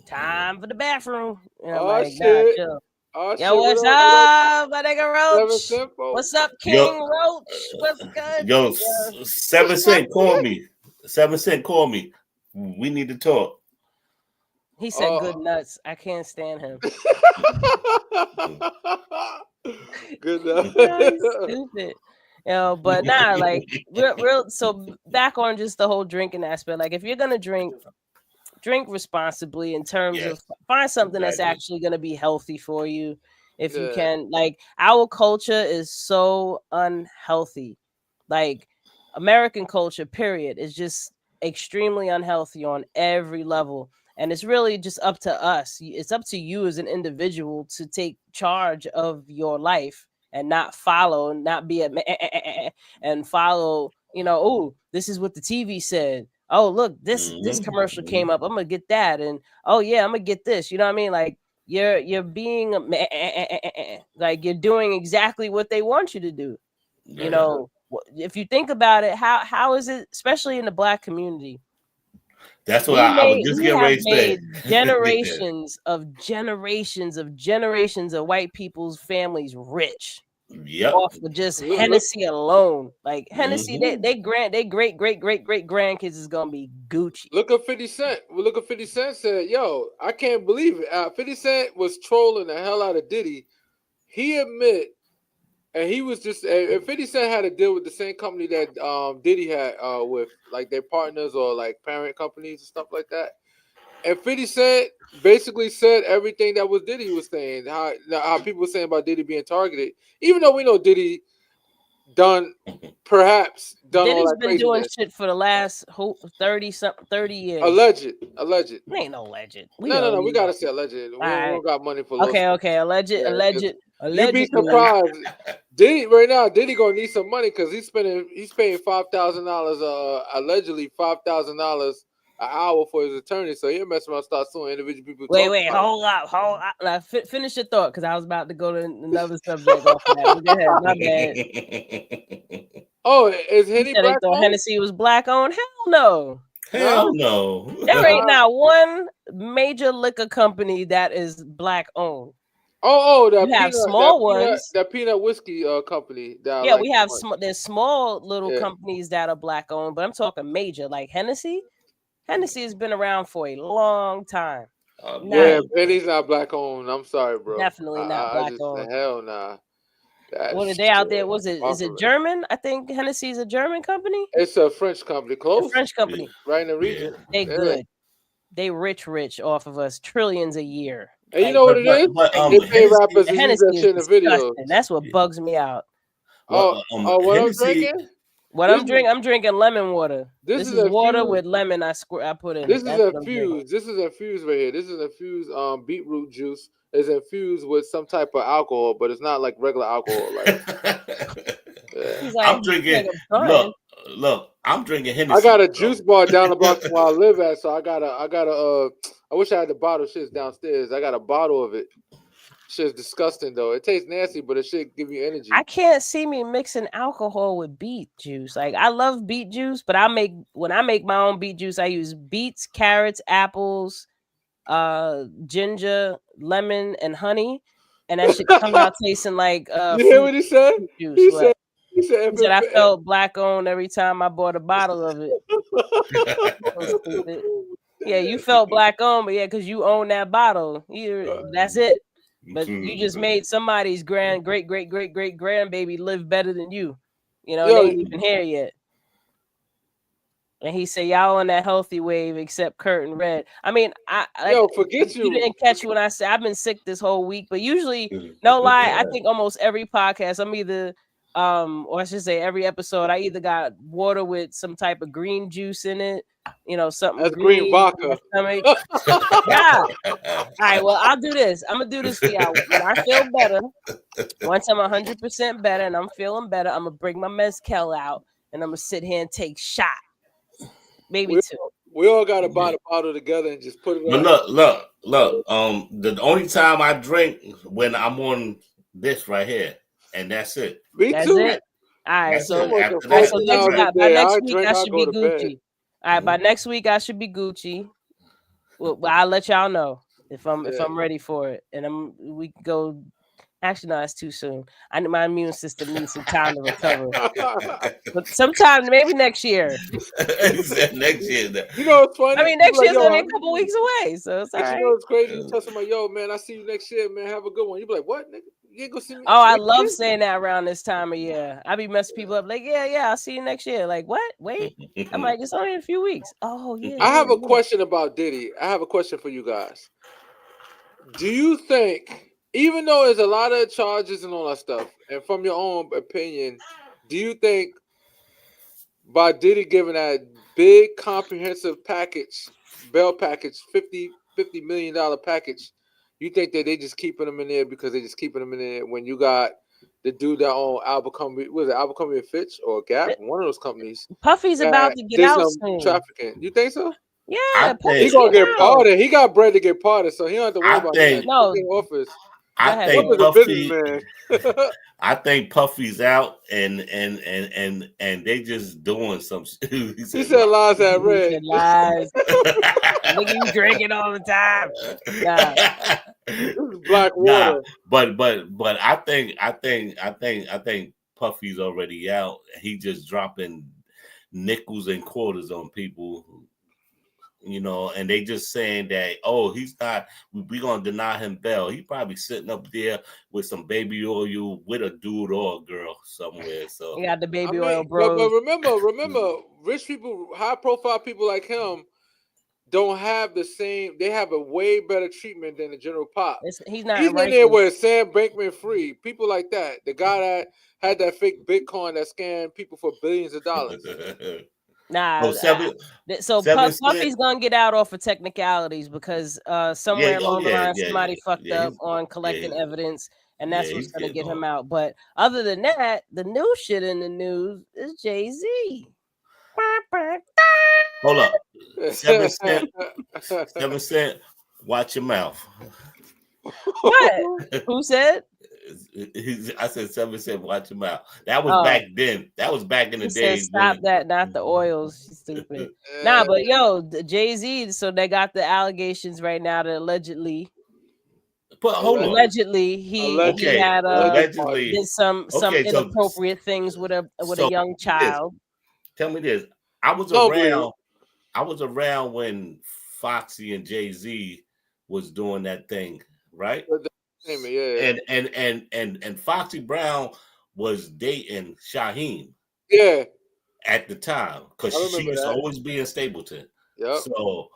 time for the bathroom. And I'm like, shit. Nah, chill. Oh, yo, what's up, my nigga Roach? What's up, King Roach? What's good? Yo, 7 Cent, call me. 7 Cent, call me. We need to talk. He said good nuts. I can't stand him. Good nuts. Stupid. You know, but nah, like real. So back on just the whole drinking aspect. Like if you're gonna drink responsibly in terms of find something that's actually gonna be healthy for you. If you can, like our culture is so unhealthy. Like American culture, period, is just extremely unhealthy on every level. And it's really just up to us. It's up to you as an individual to take charge of your life and not be and follow, oh, this is what the TV said. Oh, look, this commercial came up. I'm going to get that. And oh yeah, I'm going to get this. You know what I mean? Like you're being like you're doing exactly what they want you to do. You know, if you think about it, how is it, especially in the Black community? That's what I was just getting ready to say. Generations of white people's families rich. Yep. Off of just Hennessy alone. Like Hennessy, they great grandkids is gonna be Gucci. Look at 50 Cent. Look at 50 Cent said, yo, I can't believe it. 50 Cent was trolling the hell out of Diddy. He admit, and he was just, 50 Cent had to deal with the same company that Diddy had with, like their partners or like parent companies and stuff like that. And 50 Cent basically said everything that was Diddy was saying, how people were saying about Diddy being targeted, even though we know Diddy perhaps done Diddy's all that been doing shit for the last 30 years. Alleged. Ain't no alleged. No, we gotta say alleged. We don't got money for okay, alleged. You'd be surprised. Diddy gonna need some money because he's paying $5,000 allegedly $5,000 an hour for his attorney, so he'll mess around and start suing individual people. Wait, hold up. Now, finish your thought, because I was about to go to another subject. Off of that. Go ahead, my bad. Oh, is Hennessy was Black owned? Hell no. There ain't not one major liquor company that is Black owned. We have small ones. That peanut whiskey company. We have there's small little companies that are Black owned, but I'm talking major, like Hennessy. Hennessy has been around for a long time. Penny's not Black owned. I'm sorry, bro. Definitely not Black owned. Hell nah. What are they out there? Is it German? I think Hennessy is a German company. It's a French company. Close. A French company. Right in the region. They good. They rich off of us. Trillions a year. And you know what it is? They pay rappers to use that shit in the videos. That's what bugs me out. What I'm drinking? I'm drinking lemon water. This is water with lemon. I put in. This is infused. This is infused right here. This is infused beetroot juice. Is infused with some type of alcohol, but it's not like regular alcohol. Like, I'm drinking. Look. I'm drinking Hennessy. I got a juice bar down the block from where I live at, so I got a. I wish I had the bottle. Shit's downstairs. I got a bottle of it. Shit's disgusting though. It tastes nasty, but it should give you energy. I can't see me mixing alcohol with beet juice. Like I love beet juice, but when I make my own beet juice, I use beets, carrots, apples, ginger, lemon, and honey, and that shit comes out tasting like you hear what he said? juice. He said I felt black owned every time I bought a bottle of it. So stupid. Yeah, you felt black owned, but yeah, because you own that bottle. That's it. But you just made somebody's great grandbaby live better than you. You know, they ain't even here yet. And he said, y'all on that healthy wave except Kurt and Red. I mean, forget you. You didn't catch you when I said I've been sick this whole week, but usually, no lie, I think almost every podcast, I'm either or I should say every episode, I either got water with some type of green juice in it, you know, something. That's green vodka. Yeah. All right, well, I'll do this. I'm gonna do this for y'all. When I feel better, once I'm 100% better and I'm feeling better, I'm gonna bring my mezcal out and I'm gonna sit here and take shot. Maybe two. We all gotta buy the bottle together and just put it. But look. The only time I drink when I'm on this right here, and that's it. Me that's too. It. All right, so by next week I should be Gucci. All right, by next week I should be Gucci. Well, I'll let y'all know if I'm ready for it, and we can go. Actually, no, it's too soon. My immune system needs some time to recover. But sometime, maybe next year. Next year. You know what's funny? I mean, next year's only a couple weeks away, so it's all right. You know what's crazy? You tell somebody, yo, man, I see you next year, man. Have a good one. You be like, what, nigga? You ain't gonna see me? Oh, I love saying that around this time of year. I be messing people up like, yeah, I'll see you next year. Like, what? Wait. I'm like, it's only a few weeks. Oh, yeah. I have a question about Diddy. I have a question for you guys. Do you think, even though there's a lot of charges and all that stuff, and from your own opinion, do you think by Diddy giving that big comprehensive package, bail package, $50 million package, you think that they just keeping him in there because they just keeping him in there when you got the dude that own Abercrombie, was it Abercrombie and Fitch or Gap? One of those companies. Puffy's about to get out soon. Trafficking. You think so? Yeah, he's gonna get parted. He got bread to get parted, so he don't have to worry about that. No office. I think Puffy. I think Puffy's out, and they just doing some. He said lies at red. Lies. Look, you drinking all the time. Nah. This is black water. But I think Puffy's already out. He just dropping nickels and quarters on people. You know, and they just saying that, oh, he's not, we're going to deny him bail. He probably sitting up there with some baby oil with a dude or a girl somewhere. So he got the baby oil, bro. But remember, rich people, high profile people like him don't have the same, they have a way better treatment than the general pop. He's not. He's in there with Sam Bankman-Fried, people like that. The guy that had that fake Bitcoin that scammed people for billions of dollars. Nah, so Puffy's gonna get out off of technicalities because somewhere along the line somebody fucked up on collecting evidence, and that's what's gonna get him out. But other than that, the new shit in the news is Jay-Z. Hold up, 7 Cent, watch your mouth. What? Who said? I said 7 Cent, watch him out. That was back then. That was back in the day. Stop that, not the oils. Stupid. Nah, but yo, Jay-Z. So they got the allegations right now that allegedly. But hold on. Allegedly, he had did some inappropriate things with a young child. Tell me this. I was around when Foxy and Jay-Z was doing that thing, right? Yeah. And Foxy Brown was dating Shaheem. Yeah. At the time, because she used to always be in Stapleton. Yeah. So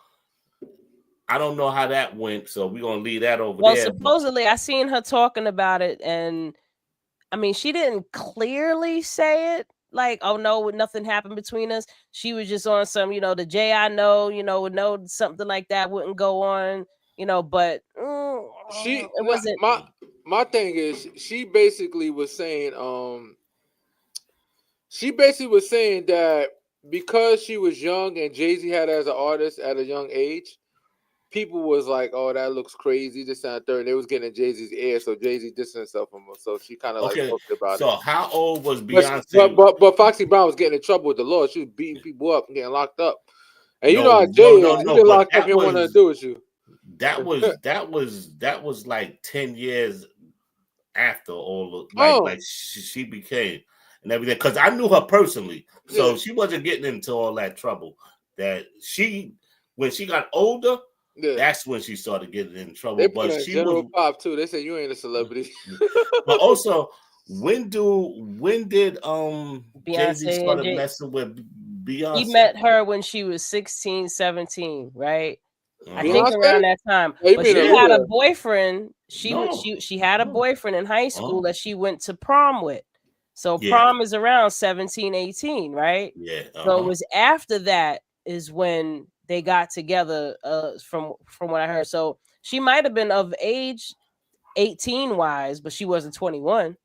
I don't know how that went. So we're gonna leave that over there. Well, supposedly I seen her talking about it, and I mean she didn't clearly say it. Like, oh no, nothing happened between us. She was just on some, the Jay I know, would know something like that wouldn't go on. But it wasn't. My thing is, she basically was saying that because she was young and Jay-Z had her as an artist at a young age, people was like, "Oh, that looks crazy." This and that, third. They was getting in Jay-Z's ear, so Jay-Z distanced himself from her. So she kind of like Okay, talked about so it. how old was But, Beyonce? but Foxy Brown was getting in trouble with the law. She was beating people up and getting locked up. And you know No, how Jay is. You no. get But locked up, he don't want nothing to do with you. that was like 10 years after all of, like she became and everything, because I knew her personally, so she wasn't getting into all that trouble. That when she got older, that's when she started getting in trouble. They but put she General was Pop too. They said you ain't a celebrity. but also when did Jay-Z Beyonce started and messing with Beyonce? He met her when she was 16, 17, right? I think Beyonce? around that time. Oh, you But mean she had a boyfriend. No. She had a boyfriend in high school that she went to prom with. So Yeah. prom is around 17, 18, right? Yeah. So it was after that is when they got together, from what I heard. So she might have been of age 18 wise, but she wasn't 21.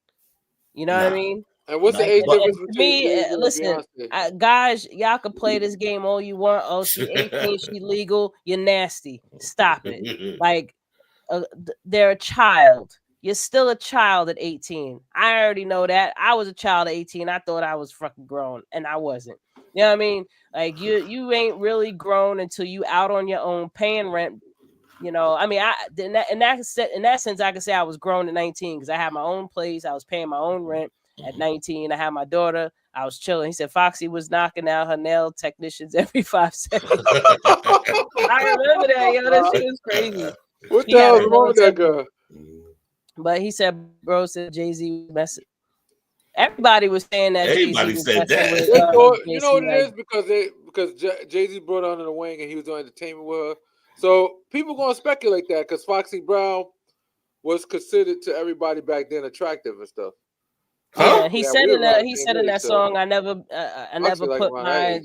You know what I mean? And what's the age difference To between me, Jay-Z and listen, Beyonce? guys, y'all can play this game all you want. Oh, she 18, she legal. You're nasty. Stop it. Like, they're a child. You're still a child at 18. I already know that. I was a child at 18. I thought I was fucking grown, and I wasn't. You know what I mean? Like, you ain't really grown until you out on your own paying rent. You know, I mean, in that sense, I can say I was grown at 19 because I had my own place. I was paying my own rent at 19. I had my daughter. I was chilling. He said Foxy was knocking out her nail technicians every 5 seconds. I remember that. Yo, that shit was crazy. What the hell is wrong with that girl? But he said, bro, said Jay-Z was messing. Everybody was saying that Everybody Jay-Z was said messing that. with, you know what it is? Because Jay-Z brought her under the wing and he was doing entertainment with her. So people gonna speculate that because Foxy Brown was considered to everybody back then attractive and stuff. Yeah, he said in that song, I never put my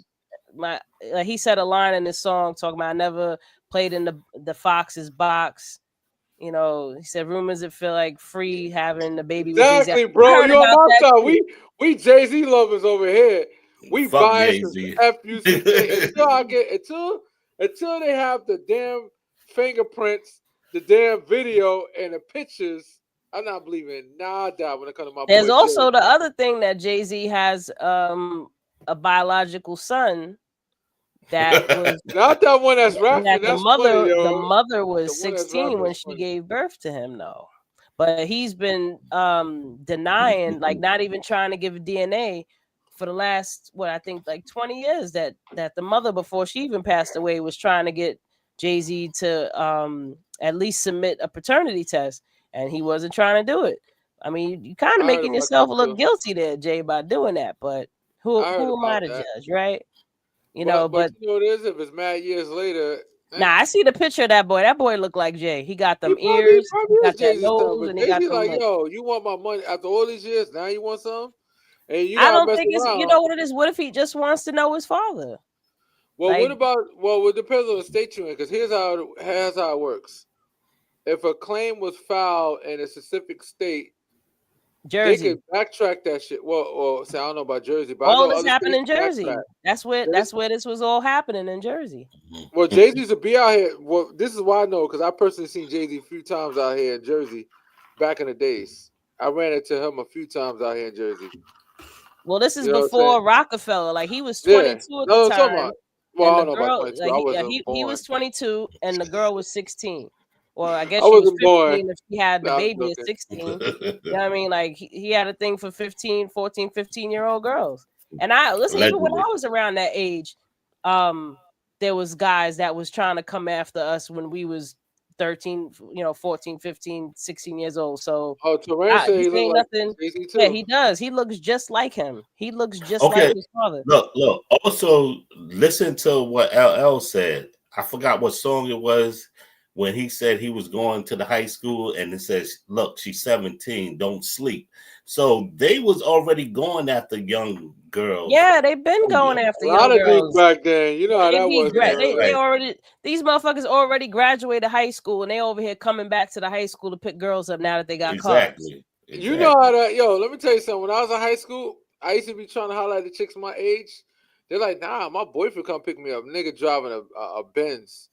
he said a line in this song talking about I never played in the Fox's box. You know, he said rumors that feel like free having the baby with Jay-Z. Exactly, bro. You on my side. We Jay-Z lovers over here. We biased FUC until they have the damn fingerprints, the damn video, and the pictures. I'm not believing nada when it comes to my. There's also the other thing that Jay-Z has a biological son that was not that one that's rapping. That that's the mother was 16 when she gave birth to him, though. But he's been denying, like not even trying to give DNA for the last I think like 20 years that the mother before she even passed away was trying to get Jay-Z to at least submit a paternity test, and he wasn't trying to do it. I mean, you kind of making yourself look guilty there, Jay, by doing that. But who am I to judge, right? You know, but you know what it is? If it's mad years later. Nah, I see the picture of that boy. That boy looked like Jay. He got them ears, he got that nose, and he got them like, yo, you want my money after all these years? Now you want some? And you I don't think it's. You know what it is? What if he just wants to know his father? Well, what about? Well, it depends on the state you're in. Because here's how it works. If a claim was filed in a specific state, Jersey, they can backtrack that shit. Well, say I don't know about Jersey, but all this happened in Jersey. That's where this was all happening in Jersey. Well, Jay-Z's to be out here. Well, this is why I know because I personally seen Jay-Z a few times out here in Jersey, back in the days. I ran into him a few times out here in Jersey. Well, this is before Rockefeller. Like he was 22 at the time. Well, I don't know about 22. He was 22 and the girl was 16. Well, I guess she was 15 if she had the baby at 16. You know what I mean? Like he had a thing for 14, 15-year-old girls. And even when I was around that age, there was guys that was trying to come after us when we was 13, 14, 15, 16 years old. So Terrence said he looked nothing. Like yeah, he does. He looks just like him. He looks just like his father. Look. Also, listen to what LL said. I forgot what song it was when he said he was going to the high school and it says, look, she's 17, don't sleep. So they was already going after young girls. Yeah, they've been going after young girls. A lot of dudes back then. You know how that was. They already, these motherfuckers already graduated high school and they over here coming back to the high school to pick girls up now that they got cars. You know how that, let me tell you something. When I was in high school, I used to be trying to holler at the chicks my age. They're like, nah, my boyfriend come pick me up. Nigga driving a Benz.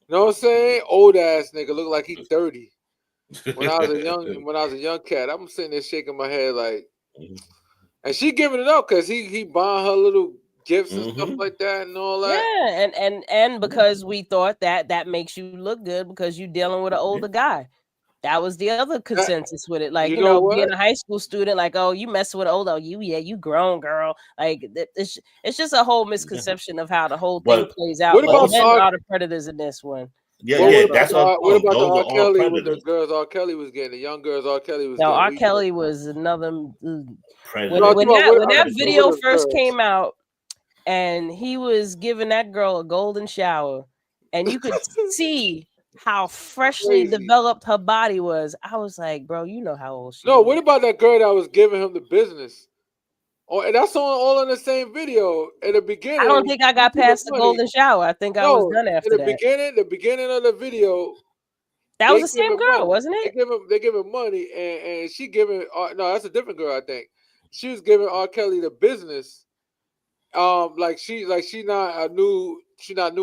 You know what I'm saying? Old ass nigga, look like he 30. When I was a young cat, I'm sitting there shaking my head like, and she giving it up because he buying her little gifts and stuff like that and all that. Yeah, and because we thought that makes you look good because you're dealing with an older guy. That was the other consensus with it. Like, You you know know, what? being a high school student, like, oh, you messing with older, you grown, girl. Like, it's just a whole misconception of how the whole thing But plays out. What But about men R- are the predators in this one. yeah, what, yeah, what about that's what I'm what saying. about the Those are R. all Kelly with the predators. girls R. Kelly was getting, the young girls R. Kelly was Now, getting? R. Kelly was another. When Predators. No, when come on, that what, when I'm that talking video about the first girls. came out, and he was giving that girl a golden shower, and you could see how freshly Crazy. developed her body was. I was like, bro, you know how old she No, is. what about that girl that was giving him the business? Oh, and that's all in the same video. In the beginning, I don't think I got you see past the money. golden shower. I think I was No, done in after the that. beginning of the video, That was they the same giving girl, money. wasn't it? They giving money, and she giving. No, that's a different girl. I think she was giving R. Kelly the business. Like she not new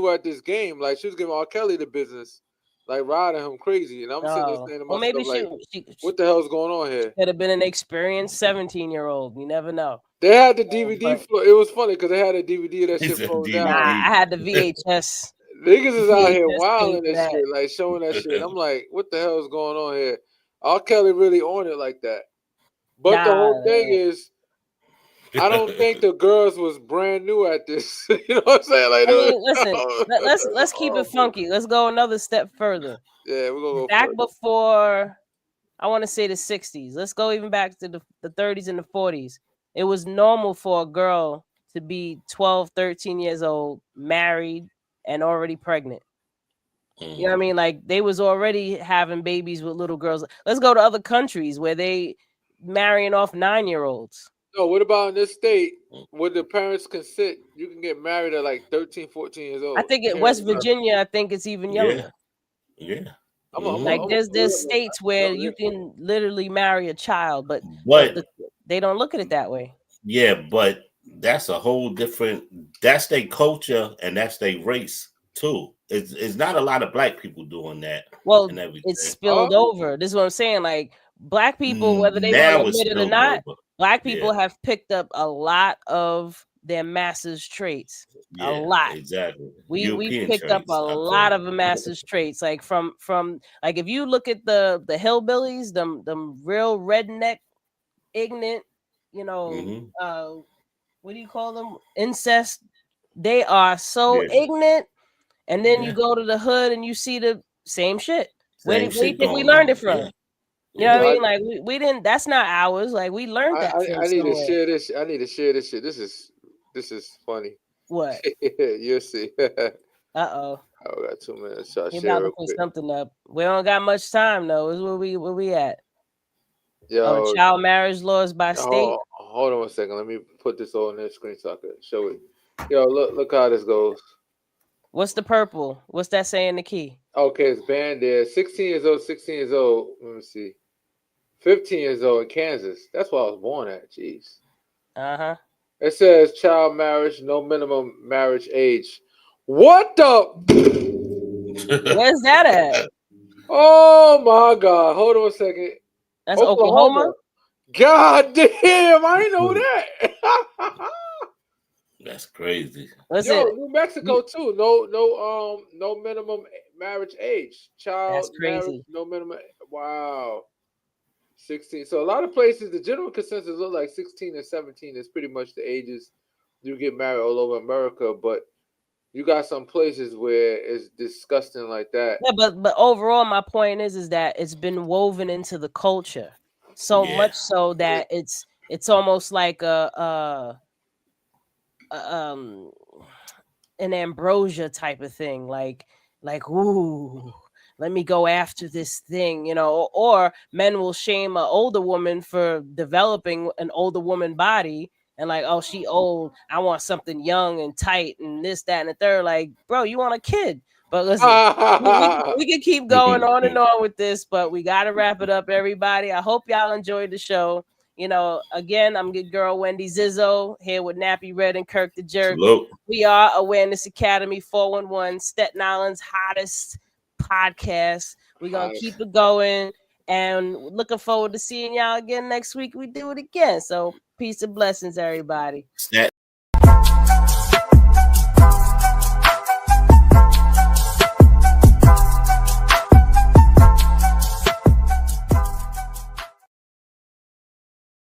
at this game. Like she was giving R. Kelly the business, like riding him crazy. And I'm sitting there saying to Well, maybe myself, like, she what the hell's going on here? could have been an experienced 17-year-old. You never know. They had the DVD. But It was funny because they had a DVD of that It's shit a flowing nah, down. I had the VHS. Niggas is out here VHS tape wilding for and that. shit, like showing that shit. I'm like, what the hell is going on here? R. Kelly really on it like that. But the whole thing is, I don't think the girls was brand new at this. You know what I'm saying? Like, I mean, listen, let's keep it funky. Let's go another step further. Yeah, we're gonna go Back further. before, I want to say the 60s. Let's go even back to the 30s and the 40s. It was normal for a girl to be 12, 13 years old, married, and already pregnant. You know what I mean? Like they was already having babies with little girls. Let's go to other countries where they marrying off 9-year-olds. No, what about in this state where the parents consent? You can get married at like 13, 14 years old. I think in West Virginia, I think it's even younger. Yeah. Like there's states where you can literally marry a child, but they don't look at it that way. Yeah, but that's a whole different. That's their culture and that's their race too. It's not a lot of black people doing that. Well, it's spilled over. This is what I'm saying. Like black people, whether they want to admit it or not, black people have picked up a lot of their master's traits. Yeah, a lot. Exactly. We picked up a lot of master's traits. Like from like if you look at the hillbillies, them real redneck, ignorant, what do you call them? Incest. They are so ignorant. And then you go to the hood and you see the same shit. Where do you think we learned it from? You know what I mean? Like we didn't. That's not ours. Like we learned that. I need to share this. I need to share this shit. This is funny. What? You'll see. Uh-oh. I got 2 minutes. So You're about to put something up. We don't got much time though. Is where we at? Yo, child marriage laws by state. Hold on a second. Let me put this all on the screen so I can show it. Yo, look how this goes. What's the purple? What's that saying? The key? Okay, it's banned there. 16 years old. 16 years old. Let me see. 15 years old in Kansas. That's where I was born at. Jeez. Uh-huh. It says child marriage, no minimum marriage age. What the? Where's that at? Oh my God! Hold on a second. That's Oklahoma. God damn! I didn't know that. That's crazy. New Mexico too. No minimum marriage age. Child That's crazy. Marriage, no minimum. Wow. 16. So a lot of places, the general consensus look like 16 and 17 is pretty much the ages you get married all over America. But you got some places where it's disgusting like that. Yeah, but overall, my point is that it's been woven into the culture so much so that it's almost like an ambrosia type of thing. Like ooh, let me go after this thing, or men will shame an older woman for developing an older woman body and like, oh, she old, I want something young and tight and this, that, and the third. Like, bro, you want a kid. But listen, we can keep going on and on with this, but we got to wrap it up, everybody. I hope y'all enjoyed the show. You know, again, I'm good girl Wendy Zizzo here with Nappy Red and Kirk the Jerk. Salute. We are Awareness Academy 411, Staten Island's hottest podcast. We're gonna keep it going, and looking forward to seeing y'all again next week. We do it again. So peace and blessings, everybody.